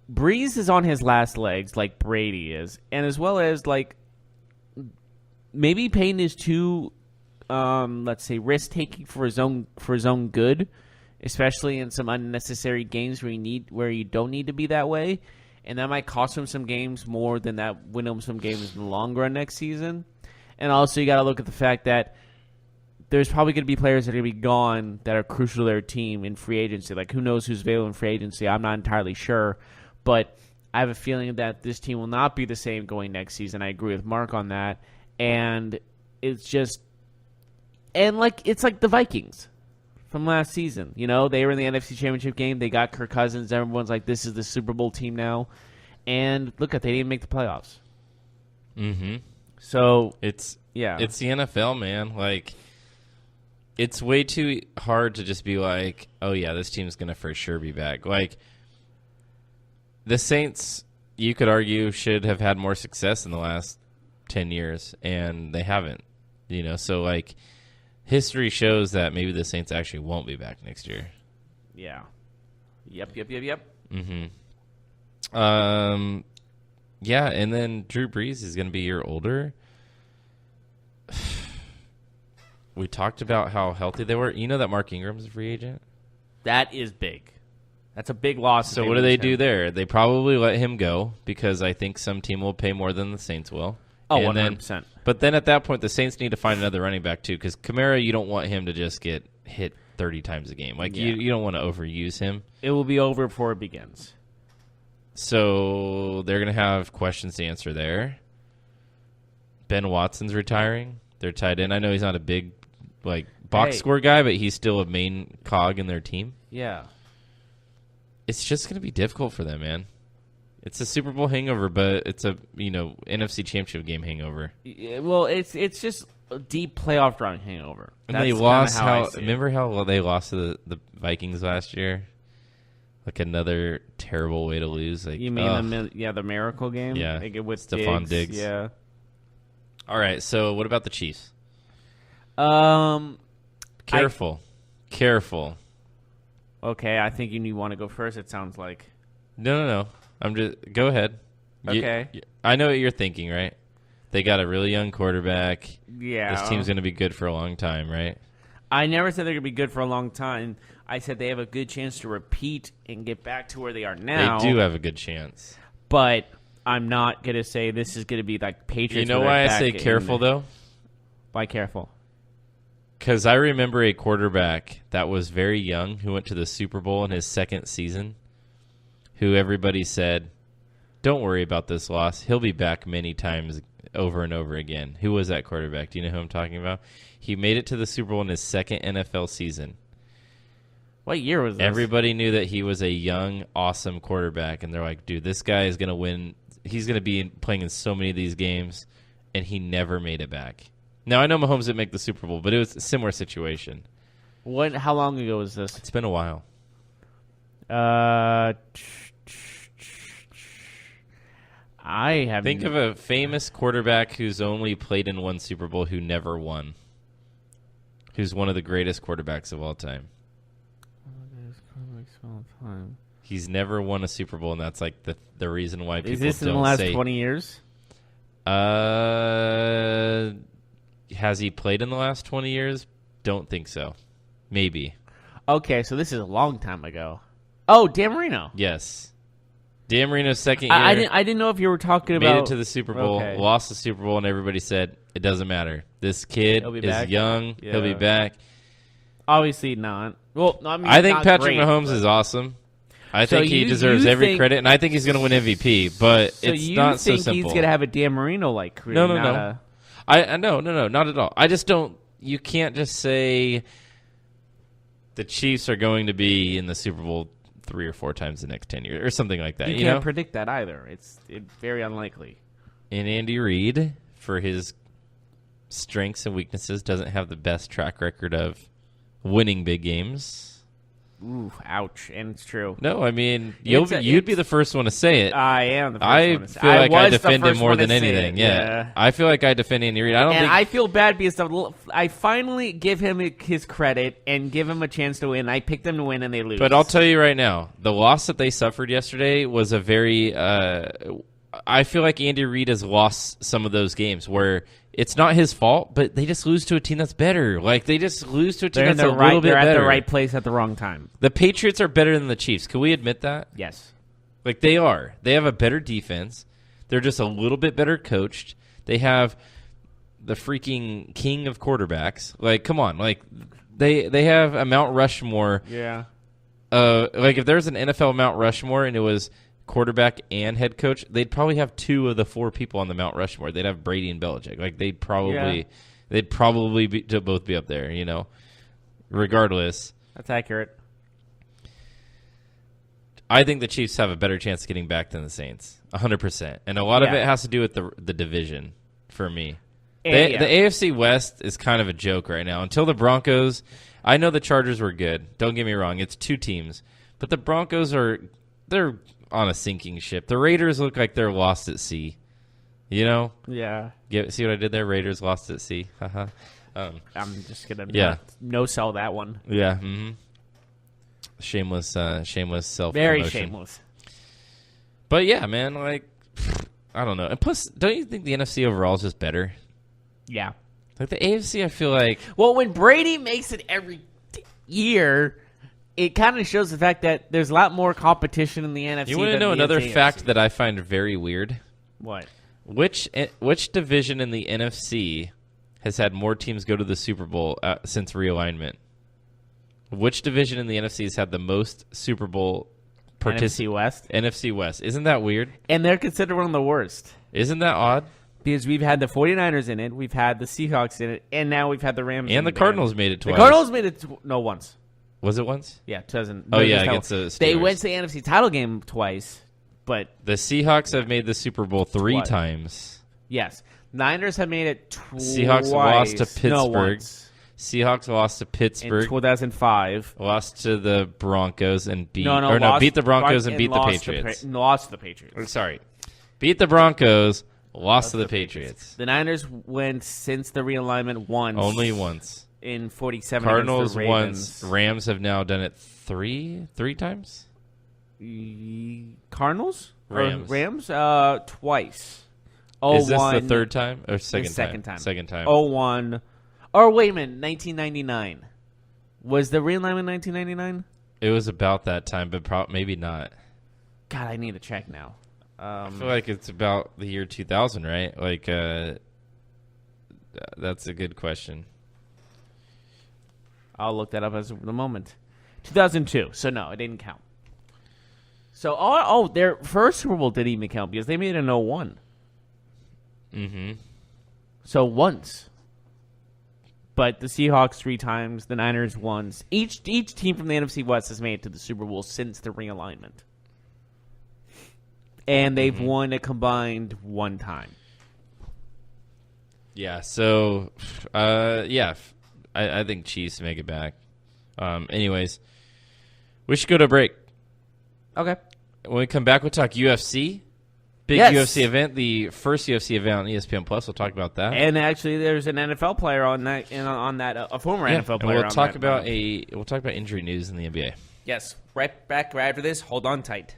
Breeze is on his last legs like Brady is, and as well as, like, maybe Payton is too, let's say, risk-taking for his own good, especially in some unnecessary games where you don't need to be that way. And that might cost him some games more than that win him some games in the long run next season. And also, you got to look at the fact that there's probably going to be players that are going to be gone that are crucial to their team in free agency. Like, who knows who's available in free agency? I'm not entirely sure. But I have a feeling that this team will not be the same going next season. I agree with Mark on that. And it's just – and, like, it's like the Vikings from last season. You know, they were in the NFC Championship game. They got Kirk Cousins. Everyone's like, this is the Super Bowl team now. And look, they didn't make the playoffs. Mm-hmm. So it's the NFL, man. Like, it's way too hard to just be like, oh, yeah, this team's going to for sure be back. Like, the Saints, you could argue, should have had more success in the last 10 years, and they haven't. You know, so, like, history shows that maybe the Saints actually won't be back next year. Yeah. Yep. Mm-hmm. Yeah, and then Drew Brees is going to be a year older. We talked about how healthy they were. You know that Mark Ingram's a free agent? That is big. That's a big loss. So what do they do there? They probably let him go because I think some team will pay more than the Saints will. Oh, and 100%. But then at that point, the Saints need to find another running back too, because Kamara, you don't want him to just get hit 30 times a game. Like, you don't want to overuse him. It will be over before it begins. So they're going to have questions to answer there. Ben Watson's retiring. They're tied in. I know he's not a big box score guy, but he's still a main cog in their team. Yeah. It's just going to be difficult for them, man. It's a Super Bowl hangover, but it's a NFC Championship game hangover. Yeah, well, it's just a deep playoff run hangover. And they lost remember how they lost to the Vikings last year? Like, another terrible way to lose. Like, you mean the Miracle game? Yeah, like with Stephon Diggs. Yeah. All right, so what about the Chiefs? Careful. Okay, I think you want to go first. It sounds like. No. I'm just go ahead. Okay. I know what you're thinking, right? They got a really young quarterback. Yeah. This team's going to be good for a long time, right? I never said they're going to be good for a long time. I said they have a good chance to repeat and get back to where they are now. They do have a good chance. But I'm not going to say this is going to be like Patriots. You know why I say careful, though? Why careful? Because I remember a quarterback that was very young who went to the Super Bowl in his second season, who everybody said, don't worry about this loss. He'll be back many times over and over again. Who was that quarterback? Do you know who I'm talking about? He made it to the Super Bowl in his second NFL season. What year was this? Everybody knew that he was a young, awesome quarterback, and they're like, dude, this guy is going to win. He's going to be playing in so many of these games, and he never made it back. Now, I know Mahomes didn't make the Super Bowl, but it was a similar situation. How long ago was this? It's been a while. I have. Think of a famous quarterback who's only played in one Super Bowl who never won. Who's one of the greatest quarterbacks of all time. He's never won a Super Bowl, and that's like the reason why people don't say. Is this in the last 20 years? Has he played in the last 20 years? Don't think so. Maybe. Okay, so this is a long time ago. Oh, Dan Marino. Yes. Dan Marino's second year. I didn't know if you were talking about made it to the Super Bowl, lost the Super Bowl, and everybody said it doesn't matter. This kid is young. Yeah. He'll be back. Obviously not. Well, I mean, I think not Patrick great, Mahomes is awesome. I think he deserves every credit, and I think he's going to win MVP. But it's not so simple. You think he's going to have a Dan Marino-like career? No. No, not at all. I just don't. You can't just say the Chiefs are going to be in the Super Bowl 3 or 4 times the next 10 years or something like that. You can't predict that either. It's very unlikely. And Andy Reid, for his strengths and weaknesses, doesn't have the best track record of winning big games. Ooh, ouch. And it's true. No, I mean, you'd be the first one to say it. I am the first one to say it. I feel like I defend him more than anything. Yeah. I feel like I defend Andy Reid. I feel bad because I finally give him his credit and give him a chance to win. I picked them to win, and they lose. But I'll tell you right now, the loss that they suffered yesterday was a very I feel like Andy Reid has lost some of those games where it's not his fault, but they just lose to a team that's better. Like, they just lose to a team that's a little bit better. They're at the right place at the wrong time. The Patriots are better than the Chiefs. Can we admit that? Yes. Like, they are. They have a better defense. They're just a little bit better coached. They have the freaking king of quarterbacks. Like, come on. Like, they have a Mount Rushmore. Yeah. Like, if there's an NFL Mount Rushmore and it was quarterback and head coach, they'd probably have 2 of the 4 people on the Mount Rushmore. They'd have Brady and Belichick. Like, they'd probably both be up there, you know. Regardless, that's accurate. I think the Chiefs have a better chance of getting back than the Saints, 100%. And a lot of it has to do with the division for me. The AFC West is kind of a joke right now. Until the Broncos, I know the Chargers were good. Don't get me wrong. It's 2 teams. But the Broncos they're on a sinking ship. The Raiders look like they're lost at sea. You know? Yeah. See what I did there? Raiders lost at sea. I'm just going to no-sell that one. Yeah. Mm-hmm. Shameless self-promotion. Very shameless. But, yeah, man, like, I don't know. And plus, don't you think the NFC overall is just better? Yeah. Like, the AFC, I feel like... Well, when Brady makes it every year... It kind of shows the fact that there's a lot more competition in the NFC. You want to know another fact that I find very weird? What? Which division in the NFC has had more teams go to the Super Bowl since realignment? Which division in the NFC has had the most Super Bowl NFC West? NFC West. Isn't that weird? And they're considered one of the worst. Isn't that odd? Because we've had the 49ers in it, we've had the Seahawks in it, and now we've had the Rams and the Cardinals made it twice. The Cardinals made it once. Was it once? Yeah, 2000. Oh, yeah, against the Steelers. They went to the NFC title game twice, but... The Seahawks have made the Super Bowl 3 times. Yes. Niners have made it twice. Seahawks lost to Pittsburgh. No, once. Seahawks lost to Pittsburgh. In 2005. Lost to the Broncos and beat... beat the Broncos and beat the Patriots. Lost to the Patriots. Sorry. Beat the Broncos, lost to the Patriots. The Niners went since the realignment once. Only once. In 47 Cardinals against the Ravens. once. Rams have now done it three times? Cardinals? Rams. Rams? Twice. Is this the third time or second time? Second time. 01. Or wait a minute, 1999. Was the realignment 1999? It was about that time, but maybe not. God, I need to check now. I feel like it's about the year 2000, right? Like, that's a good question. I'll look that up as the moment. 2002. So, no, it didn't count. So, their first Super Bowl didn't even count because they made it in 01. Mm-hmm. So, once. But the Seahawks 3 times, the Niners once. Each team from the NFC West has made it to the Super Bowl since the realignment. And they've won a combined 1 time. Yeah, so, I think Chiefs make it back. Anyways, we should go to a break. Okay. When we come back, we'll talk UFC. Big UFC event, the first UFC event on ESPN Plus. We'll talk about that. And actually, there's an NFL player on that. A former NFL player. And we'll talk about injury news in the NBA. Yes. Right back right after this. Hold on tight.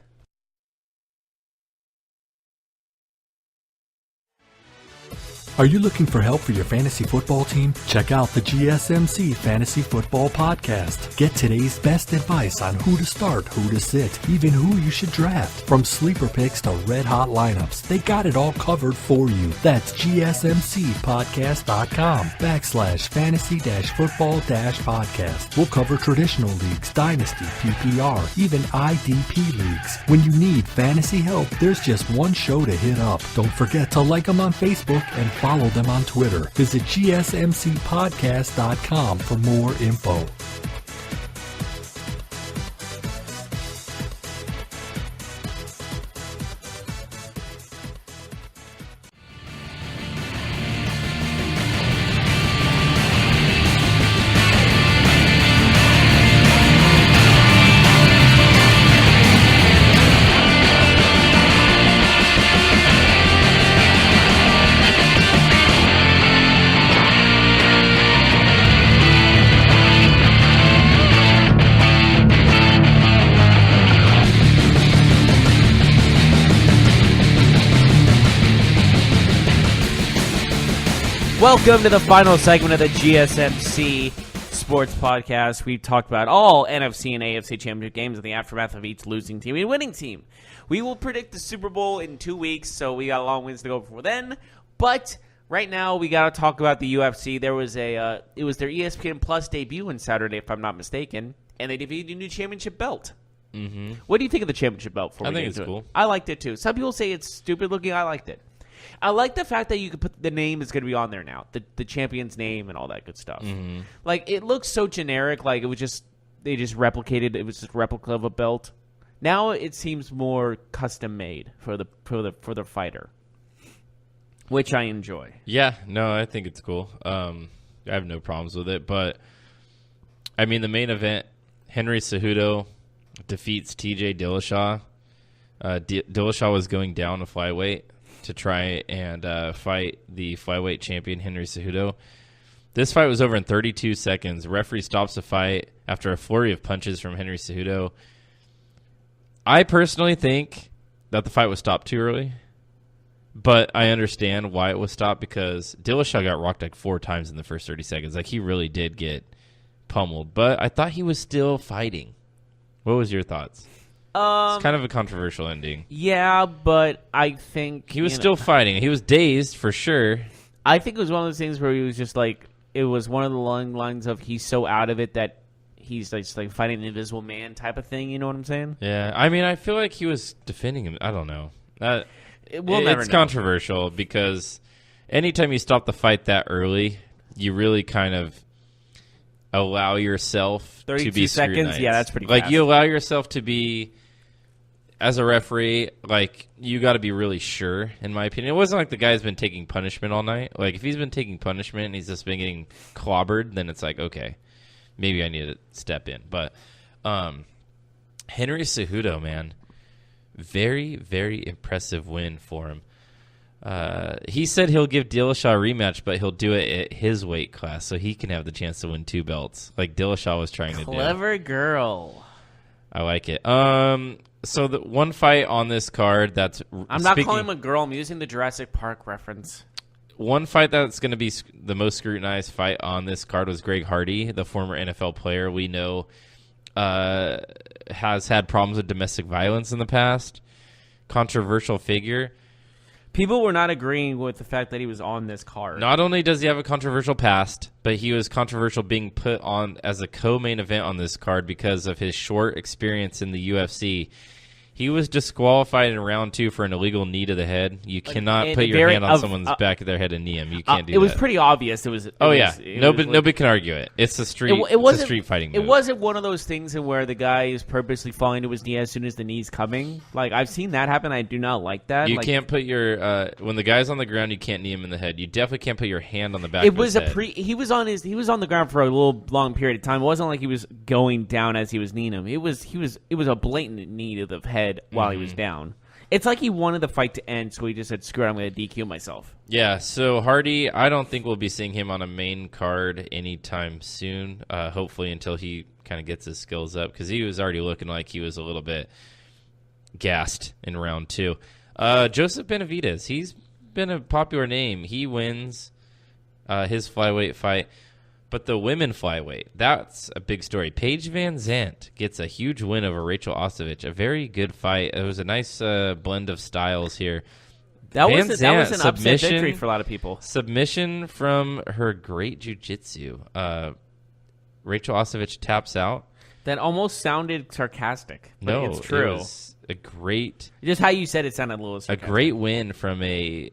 Are you looking for help for your fantasy football team? Check out the GSMC Fantasy Football Podcast. Get today's best advice on who to start, who to sit, even who you should draft. From sleeper picks to red-hot lineups, they got it all covered for you. That's gsmcpodcast.com/fantasy-football-podcast. We'll cover traditional leagues, dynasty, PPR, even IDP leagues. When you need fantasy help, there's just one show to hit up. Don't forget to like them on Facebook and follow them on Twitter. Visit gsmcpodcast.com for more info. Welcome to the final segment of the GSMC Sports Podcast. We've talked about all NFC and AFC Championship games in the aftermath of each losing team and winning team. We will predict the Super Bowl in 2 weeks, so we got a long ways to go before then. But right now, we got to talk about the UFC. There was it was their ESPN Plus debut on Saturday, if I'm not mistaken, and they debuted a new championship belt. Mm-hmm. What do you think of the championship belt? I think it's cool. I liked it too. Some people say it's stupid looking. I liked it. I like the fact that you could put the name is going to be on there now, the champion's name and all that good stuff. Mm-hmm. Like it looks so generic, like it was just they just replicated. It was just a replica of a belt. Now it seems more custom made for the fighter, which I enjoy. Yeah, no, I think it's cool. I have no problems with it, but I mean the main event, Henry Cejudo defeats T.J. Dillashaw. Dillashaw was going down to flyweight to try and fight the flyweight champion Henry Cejudo. This fight was over in 32 seconds. The referee stops the fight after a flurry of punches from Henry Cejudo. I personally think that the fight was stopped too early, but I understand why it was stopped because Dillashaw got rocked like 4 times in the first 30 seconds. Like he really did get pummeled, but I thought he was still fighting. What was your thoughts? It's kind of a controversial ending. Yeah, but I think he was still fighting. He was dazed for sure. I think it was one of those things where he was just like, it was one of the long lines of he's so out of it that he's like fighting an invisible man type of thing. You know what I'm saying? Yeah, I mean, I feel like he was defending him. I don't know. It's controversial because anytime you stop the fight that early, you really kind of allow yourself to be 32 seconds. Scrutinized. Yeah, that's pretty. Like fast. you allow yourself to be. As a referee, like, you got to be really sure, in my opinion. It wasn't like the guy's been taking punishment all night. Like, if he's been taking punishment and he's just been getting clobbered, then it's like, okay, maybe I need to step in. But Henry Cejudo, man, very, very impressive win for him. He said he'll give Dillashaw a rematch, but he'll do it at his weight class so he can have the chance to win 2 belts, like Dillashaw was trying to do. Clever girl. I like it. So the one fight on this card that's I'm not calling him a girl. I'm using the Jurassic Park reference. One fight that's going to be the most scrutinized fight on this card was Greg Hardy, the former NFL player we know has had problems with domestic violence in the past. Controversial figure. People were not agreeing with the fact that he was on this card. Not only does he have a controversial past, but he was controversial being put on as a co-main event on this card because of his short experience in the UFC. He was disqualified in round 2 for an illegal knee to the head. You cannot put your hand on someone's back of their head and knee him. You can't do that. It was pretty obvious. Nobody can argue it. It's a street fighting move. It wasn't one of those things where the guy is purposely falling to his knee as soon as the knee's coming. Like, I've seen that happen. I do not like that. You can't put your when the guy's on the ground, you can't knee him in the head. You definitely can't put your hand on the back of his head. He was on the ground for a little long period of time. It wasn't like he was going down as he was kneeing him. It was a blatant knee to the head while he was down. It's like he wanted the fight to end, so he just said, screw it, I'm going to DQ myself. Yeah, so Hardy, I don't think we'll be seeing him on a main card anytime soon, hopefully until he kind of gets his skills up, because he was already looking like he was a little bit gassed in round 2. Joseph Benavidez, he's been a popular name. He wins his flyweight fight. But the women flyweight, that's a big story. Paige Van Zandt gets a huge win over Rachel Ostovich. A very good fight. It was a nice blend of styles here. That was an upset victory for a lot of people. Submission from her great jiu-jitsu. Rachel Ostovich taps out. That almost sounded sarcastic. But No, it's true. It was a great... Just how you said it sounded a little sarcastic. A great win from a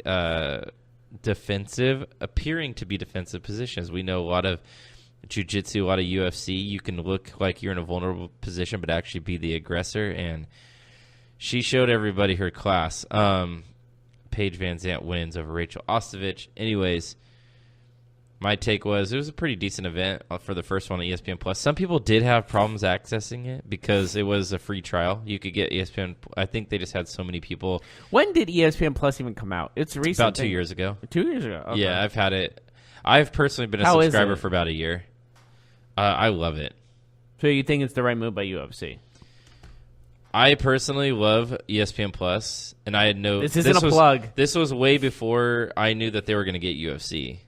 appearing to be defensive positions. We know a lot of jiu-jitsu, a lot of UFC. You can look like you're in a vulnerable position, but actually be the aggressor. And she showed everybody her class. Paige Van Zandt wins over Rachel Ostovich. Anyways, my take was it was a pretty decent event for the first one on ESPN+. Some people did have problems accessing it because it was a free trial. You could get ESPN. I think they just had so many people. When did ESPN Plus even come out? It's recent. About 2 years ago. 2 years ago? Okay. Yeah, I've had it. I've personally been a subscriber for about a year. I love it. So you think it's the right move by UFC? I personally love ESPN Plus, and I had no. This isn't a plug. This was way before I knew that they were going to get UFC.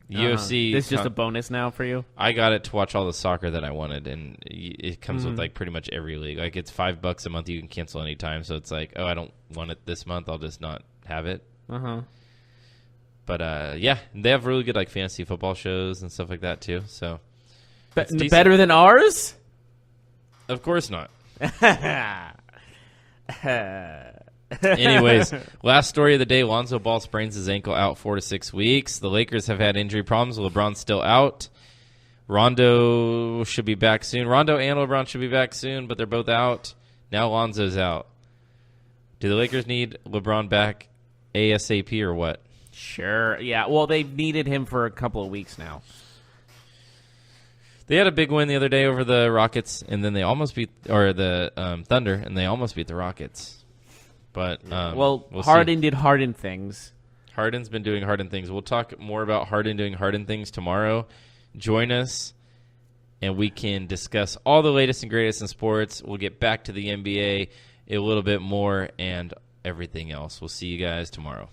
UFC. This is just a bonus now for you. I got it to watch all the soccer that I wanted, and it comes with like pretty much every league. Like it's $5 a month. You can cancel anytime. So it's like, oh, I don't want it this month. I'll just not have it. But yeah, they have really good like fantasy football shows and stuff like that too. So better than ours? Of course not. Anyways, last story of the day, Lonzo Ball sprains his ankle, out 4 to 6 weeks. The Lakers have had injury problems. LeBron's still out. Rondo should be back soon. Rondo and LeBron should be back soon, but they're both out. Now Lonzo's out. Do the Lakers need LeBron back ASAP or what? Sure. Yeah, well, they've needed him for a couple of weeks now. They had a big win the other day over the Rockets, and then they almost beat the Thunder, and they almost beat the Rockets. But we'll Harden see. did Harden things. Harden's been doing Harden things. We'll talk more about Harden doing Harden things tomorrow. Join us, and we can discuss all the latest and greatest in sports. We'll get back to the NBA a little bit more and everything else. We'll see you guys tomorrow.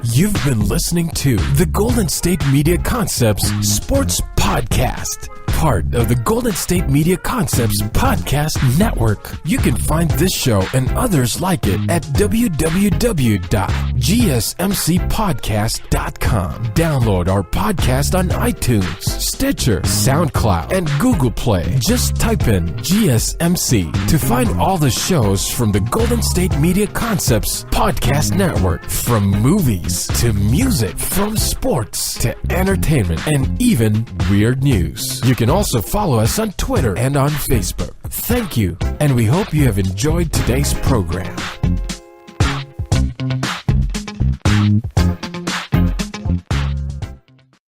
You've been listening to the Golden State Media Concepts Sports Podcast, part of the Golden State Media Concepts Podcast Network. You can find this show and others like it at www.gsmcpodcast.com. Download our podcast on iTunes, Stitcher, SoundCloud, and Google Play. Just type in GSMC to find all the shows from the Golden State Media Concepts Podcast Network, from movies to music, from sports to entertainment, and even weird news. You can also follow us on Twitter and on Facebook. Thank you, and we hope you have enjoyed today's program.